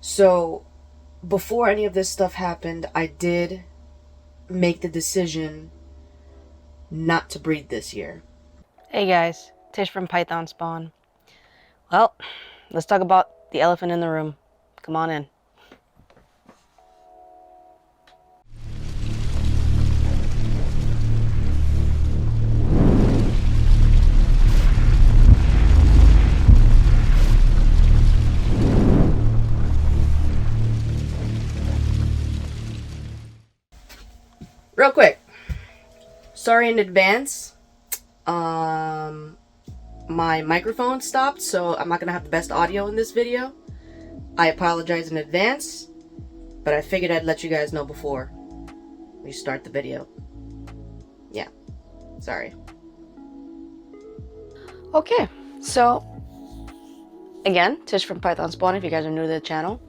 So before any of this stuff happened, I did make the decision not to breed this year. Hey guys, Tish from Python Spawn. Well, let's talk about the elephant in the room. Come on in. Real quick, sorry in advance. My microphone stopped, so I'm not gonna have the best audio in this video. I apologize in advance, but I figured I'd let you guys know before we start the video. Yeah, sorry. Okay, so again, Tish from Python Spawn if you guys are new to the channel.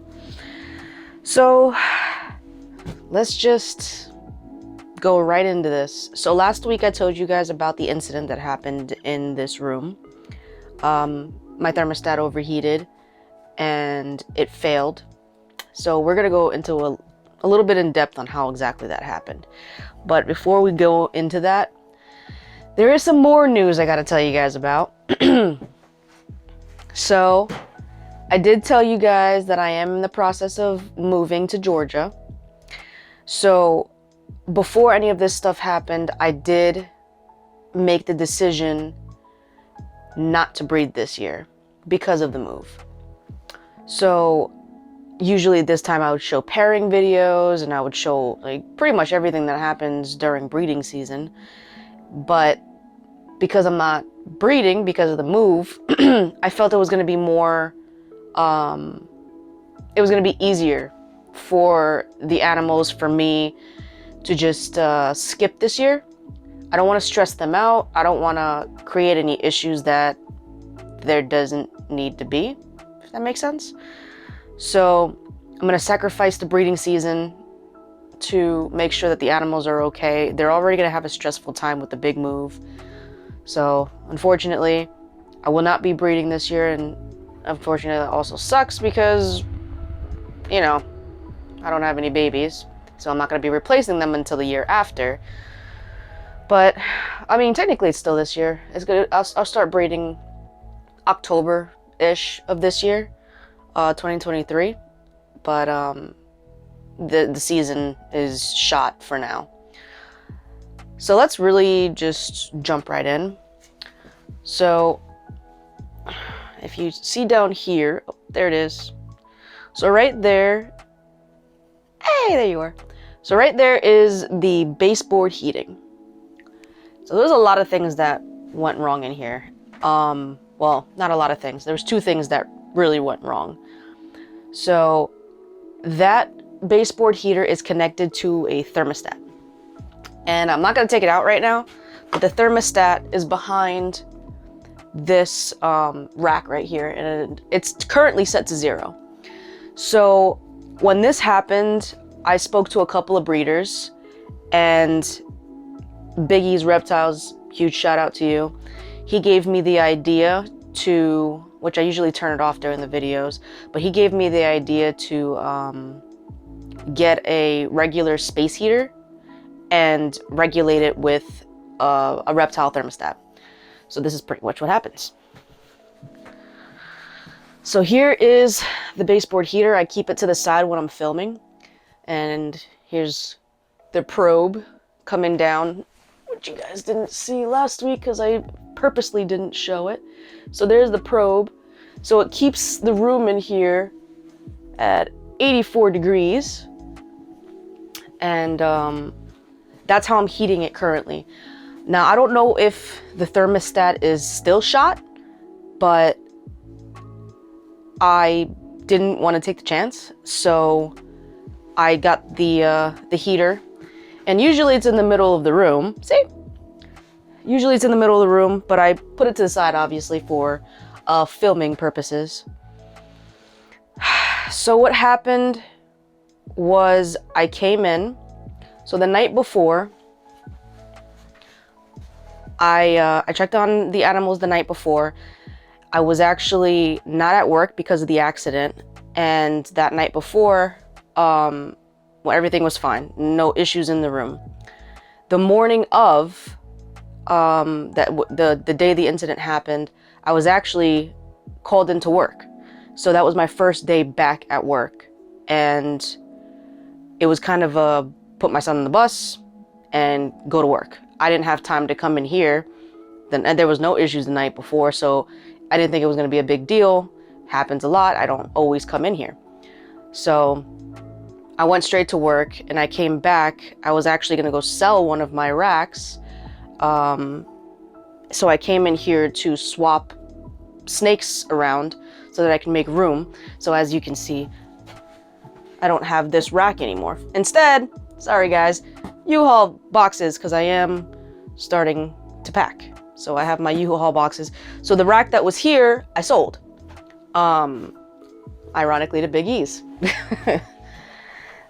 So let's just go right into this. So last week I told you guys about the incident that happened in this room. My thermostat overheated and it failed. So we're gonna go into a little bit in depth on how exactly that happened. But before we go into that, there is some more news I gotta tell you guys about. So I did tell you guys that I am in the process of moving to Georgia. So before any of this stuff happened, I did make the decision not to breed this year because of the move. So usually this time I would show pairing videos and I would show like pretty much everything that happens during breeding season. But because I'm not breeding because of the move, I felt it was going to be more, it was going to be easier for the animals for me to just skip this year. I don't want to stress them out. I don't want to create any issues that there doesn't need to be, if that makes sense. So I'm going to sacrifice the breeding season to make sure that the animals are okay. They're already going to have a stressful time with the big move. So unfortunately, I will not be breeding this year, and unfortunately that also sucks because, you know, I don't have any babies, so I'm not going to be replacing them until the year after. But I mean, technically it's still this year. It's good. I'll start breeding October-ish of this year, 2023. But the season is shot for now. So let's really just jump right in. So if you see down here, oh, there it is. So right there, hey, there you are. So right there is the baseboard heating. So there's a lot of things that went wrong in here. Well, not a lot of things. There was two things that really went wrong. So that baseboard heater is connected to a thermostat. And I'm not going to take it out right now, but the thermostat is behind this rack right here, and it's currently set to 0. So when this happened, I spoke to a couple of breeders, and Biggie's Reptiles, huge shout out to you. He gave me the idea to, which I usually turn it off during the videos, but he gave me the idea to get a regular space heater and regulate it with a Reptile thermostat. So this is pretty much what happens. So here is the baseboard heater. I keep it to the side when I'm filming. And here's the probe coming down, which you guys didn't see last week because I purposely didn't show it. So there's the probe. So it keeps the room in here at 84 degrees. And that's how I'm heating it currently. Now, I don't know if the thermostat is still shot, but I didn't want to take the chance. So I got the heater, and usually it's in the middle of the room. See? Usually it's in the middle of the room, but I put it to the side, obviously, for filming purposes. So what happened was I came in. So the night before, I checked on the animals the night before. I was actually not at work because of the accident, And that night before, well, everything was fine. No issues in the room. The morning of the day the incident happened, I was actually called into work. So that was my first day back at work. And it was kind of put my son on the bus and go to work. I didn't have time to come in here. And there was no issues the night before, so I didn't think it was going to be a big deal. Happens a lot. I don't always come in here. So I went straight to work, and I came back. I was actually going to go sell one of my racks. So I came in here to swap snakes around so that I can make room. So as you can see, I don't have this rack anymore. Instead, sorry guys, U-Haul boxes, because I am starting to pack. So I have my U-Haul boxes. So the rack that was here, I sold. Ironically to Big E's.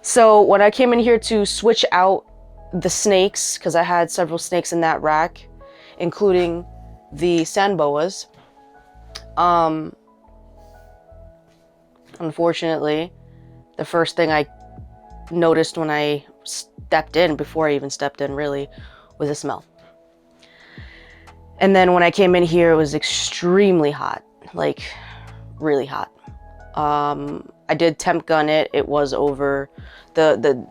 So when I came in here to switch out the snakes, because I had several snakes in that rack, including the sand boas, unfortunately, the first thing I noticed when I stepped in, before I even stepped in really, was the smell. And then when I came in here, it was extremely hot, like really hot. I did temp gun it. It was over, the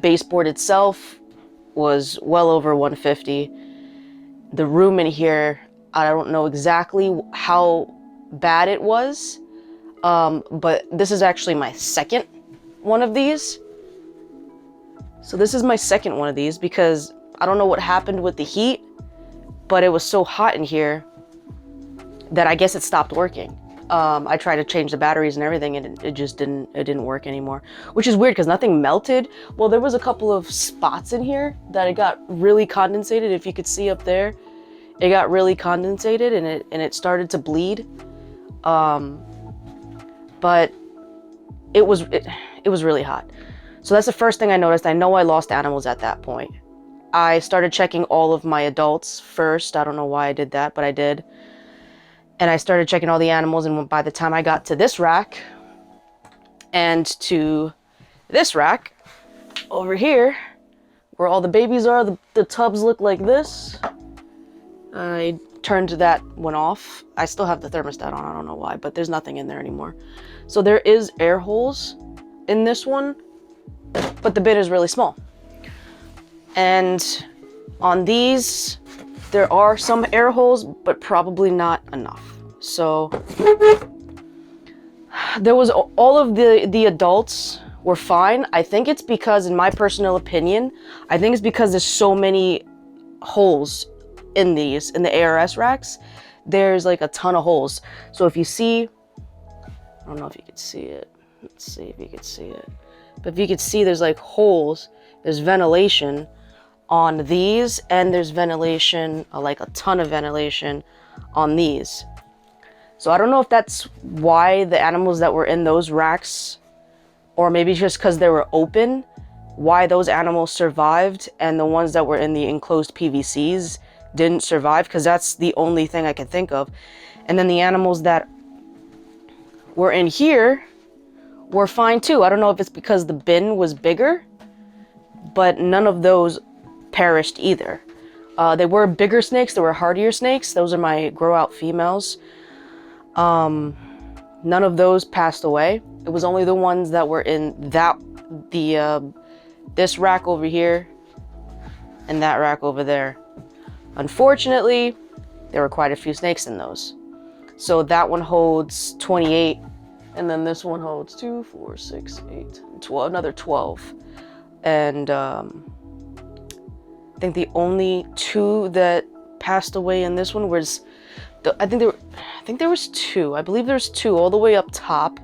baseboard itself was well over 150. The room in here, I don't know exactly how bad it was, but this is actually my second one of these. So this is my second one of these because I don't know what happened with the heat, but it was so hot in here that I guess it stopped working. I tried to change the batteries and everything, and it just didn't work anymore, which is weird because nothing melted. Well, there was a couple of spots in here that it got really condensated. If you could see up there, it got really condensated and it started to bleed. But it was really hot. So that's the first thing I noticed. I know I lost animals at that point. I started checking all of my adults first. I don't know why I did that, but I did. And I started checking all the animals, and by the time I got to this rack and to this rack over here, where all the babies are, the tubs look like this. I turned that one off. I still have the thermostat on, I don't know why, but there's nothing in there anymore. So there is air holes in this one, but the bin is really small. And on these, there are some air holes, but probably not enough. So there was all of the adults were fine. I think it's because, in my personal opinion, I think it's because there's so many holes in these, in the ARS racks. There's like a ton of holes. So if you see, I don't know if you could see it. Let's see if you could see it. But if you could see, there's like holes, there's ventilation on these, and there's ventilation, like a ton of ventilation on these. So I don't know if that's why the animals that were in those racks, or maybe just because they were open, why those animals survived and the ones that were in the enclosed PVCs didn't survive, because that's the only thing I can think of. And then the animals that were in here were fine too. I don't know if it's because the bin was bigger, but none of those perished either. They were bigger snakes, they were hardier snakes. Those are my grow out females. None of those passed away. It was only the ones that were in this rack over here and that rack over there. Unfortunately, there were quite a few snakes in those. So that one holds 28, and then this one holds 2, 4, 6, 8, 12, another 12. And I think the only 2 that passed away in this one was, I think there was 2. I believe there's 2 all the way up top.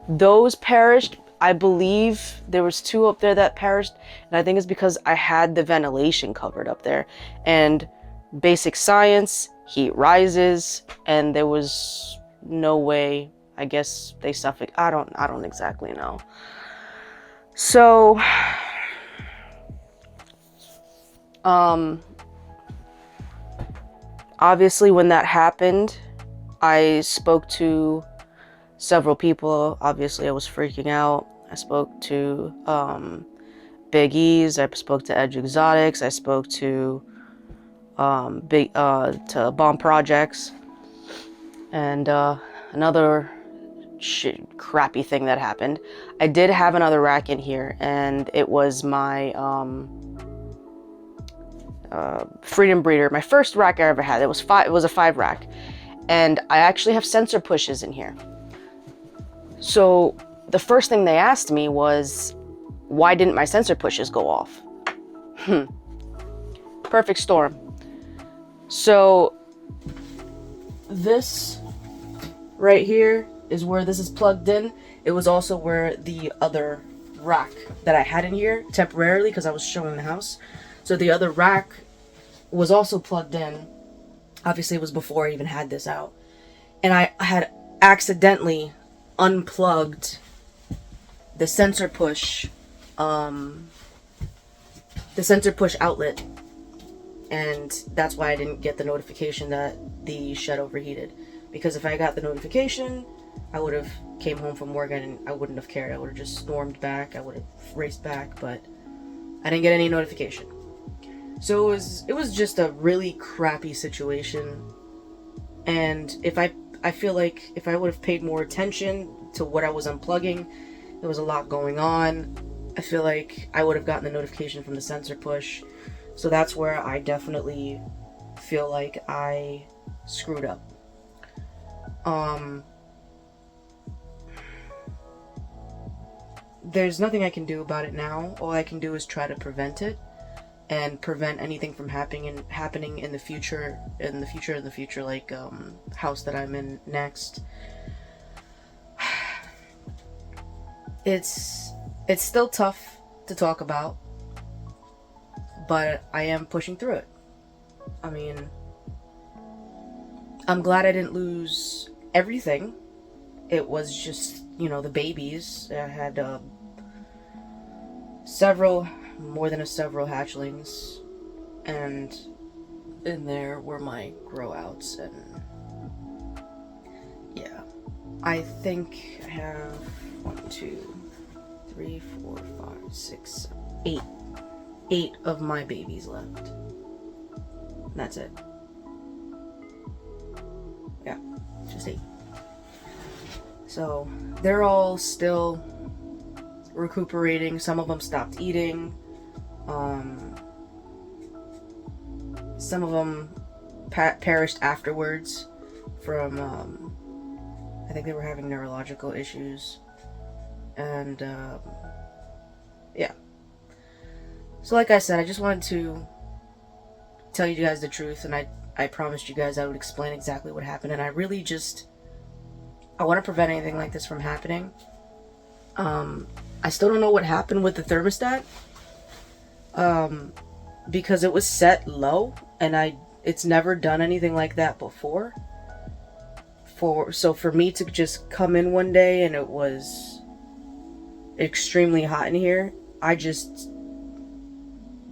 Those perished. I believe there was 2 up there that perished, and I think it's because I had the ventilation covered up there. And basic science, heat rises, and there was no way. I guess they suffocated. I don't exactly know. So, obviously when that happened, I spoke to several people. Obviously, I was freaking out. I spoke to Big E's. I spoke to Edge Exotics. I spoke to to Bomb Projects, and another crappy thing that happened. I did have another rack in here, and it was my Freedom Breeder, my first rack I ever had. It was a 5 rack, and I actually have sensor pushes in here. So the first thing they asked me was, why didn't my sensor pushes go off? Perfect storm. So this right here is where this is plugged in. It was also where the other rack that I had in here temporarily, because I was showing the house. So the other rack was also plugged in. Obviously it was before I even had this out. And I had accidentally unplugged the sensor push outlet, and that's why I didn't get the notification that the shed overheated. Because if I got the notification, I would have came home from work and I wouldn't have cared. I would have just stormed back. I would have raced back, but I didn't get any notification. So it was just a really crappy situation. And I feel like if I would have paid more attention to what I was unplugging, there was a lot going on. I feel like I would have gotten the notification from the sensor push. So that's where I definitely feel like I screwed up. There's nothing I can do about it now. All I can do is try to prevent it and prevent anything from happening in the future, like house that I'm in next. It's still tough to talk about, but I am pushing through it. I mean, I'm glad I didn't lose everything. It was just, the babies. I had more than several hatchlings, and in there were my grow outs, and yeah, I think I have 1, 2, 3, 4, 5, 6, 8 of my babies left. And that's it. Yeah, just 8. So they're all still recuperating. Some of them stopped eating. Some of them perished afterwards from I think they were having neurological issues. And yeah. So like I said, I just wanted to tell you guys the truth, and I promised you guys I would explain exactly what happened, and I really I want to prevent anything like this from happening. I still don't know what happened with the thermostat, because it was set low, and it's never done anything like that before. So for me to just come in one day and it was extremely hot in here, I just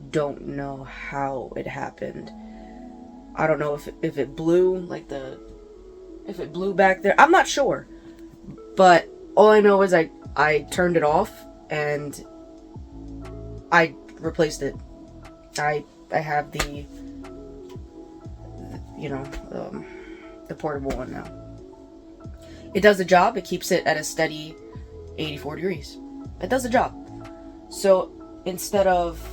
don't know how it happened. I don't know if it blew, if it blew back there. I'm not sure. But all I know is I turned it off and I replaced it. I have the portable one now. It does the job. It keeps it at a steady 84 degrees. It does the job. So instead of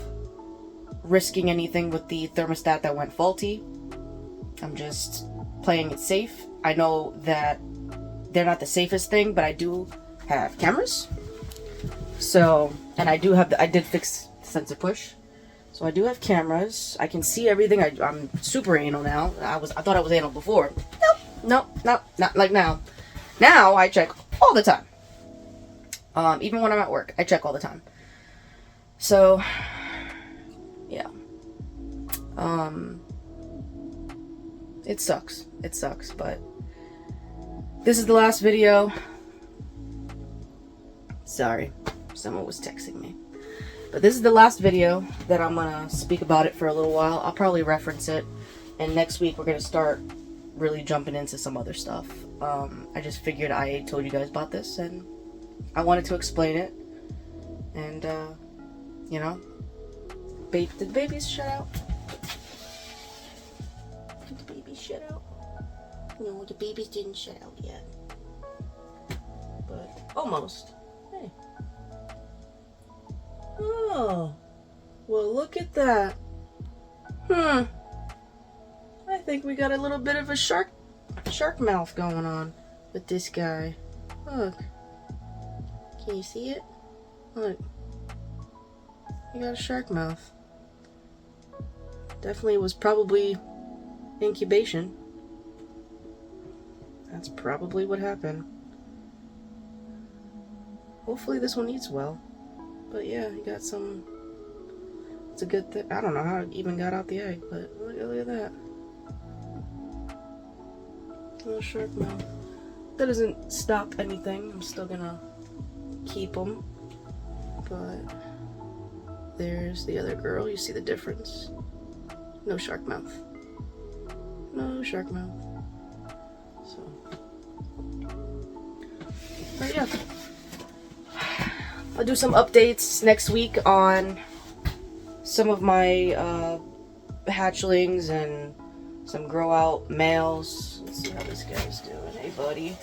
risking anything with the thermostat that went faulty, I'm just playing it safe. I know that they're not the safest thing, but I do have cameras. So, and I did fix the sensor push. So I do have cameras. I can see everything. I'm super anal now. I thought I was anal before. Nope, not like now. Now I check all the time. Even when I'm at work, I check all the time. So, yeah. It sucks. It sucks, but this is the last video. Sorry, someone was texting me. But this is the last video that I'm gonna speak about it for a little while. I'll probably reference it, and next week we're gonna start really jumping into some other stuff. I just figured I told you guys about this, and I wanted to explain it. And, you know, did the babies shut out? Did the babies shut out? No, the babies didn't shut out yet. But, almost. Hey. Oh. Well, look at that. I think we got a little bit of a shark mouth going on with this guy. Look. Can you see it? Look. You got a shark mouth. Definitely was probably incubation. That's probably what happened. Hopefully this one eats well. But yeah, he got some... It's a good thing. I don't know how it even got out the egg, but look at that. Little shark mouth. That doesn't stop anything. I'm still gonna keep them. But there's the other girl. You see the difference? No shark mouth. No shark mouth. So, but yeah, I'll do some updates next week on some of my hatchlings and some grow out males. Let's see how this guy's doing. Hey buddy,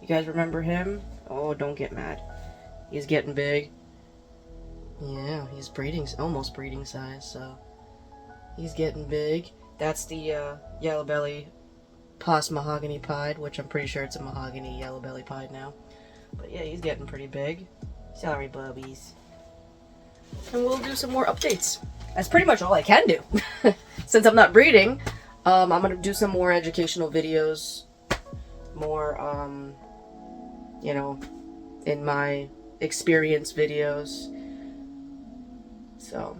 you guys remember him? Oh, don't get mad. He's getting big. Yeah, he's almost breeding size, so he's getting big. That's the yellow belly pos mahogany pied, which I'm pretty sure it's a mahogany yellow belly pied now. But yeah, he's getting pretty big. Sorry, bubbies. And we'll do some more updates. That's pretty much all I can do. Since I'm not breeding, I'm gonna do some more educational videos. More, you know, in my experience videos. So,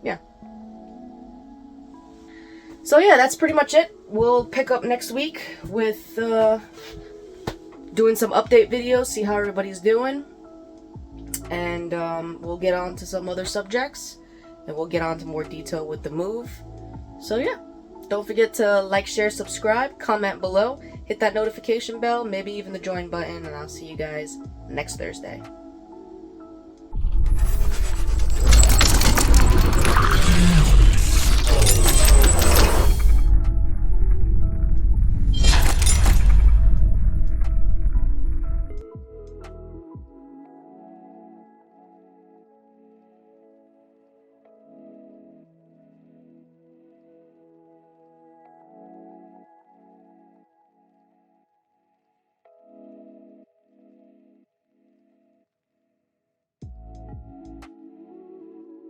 yeah. So yeah, that's pretty much it. We'll pick up next week with doing some update videos, see how everybody's doing. And we'll get on to some other subjects. And we'll get on to more detail with the move. So yeah, don't forget to like, share, subscribe, comment below, hit that notification bell, maybe even the join button, and I'll see you guys next Thursday.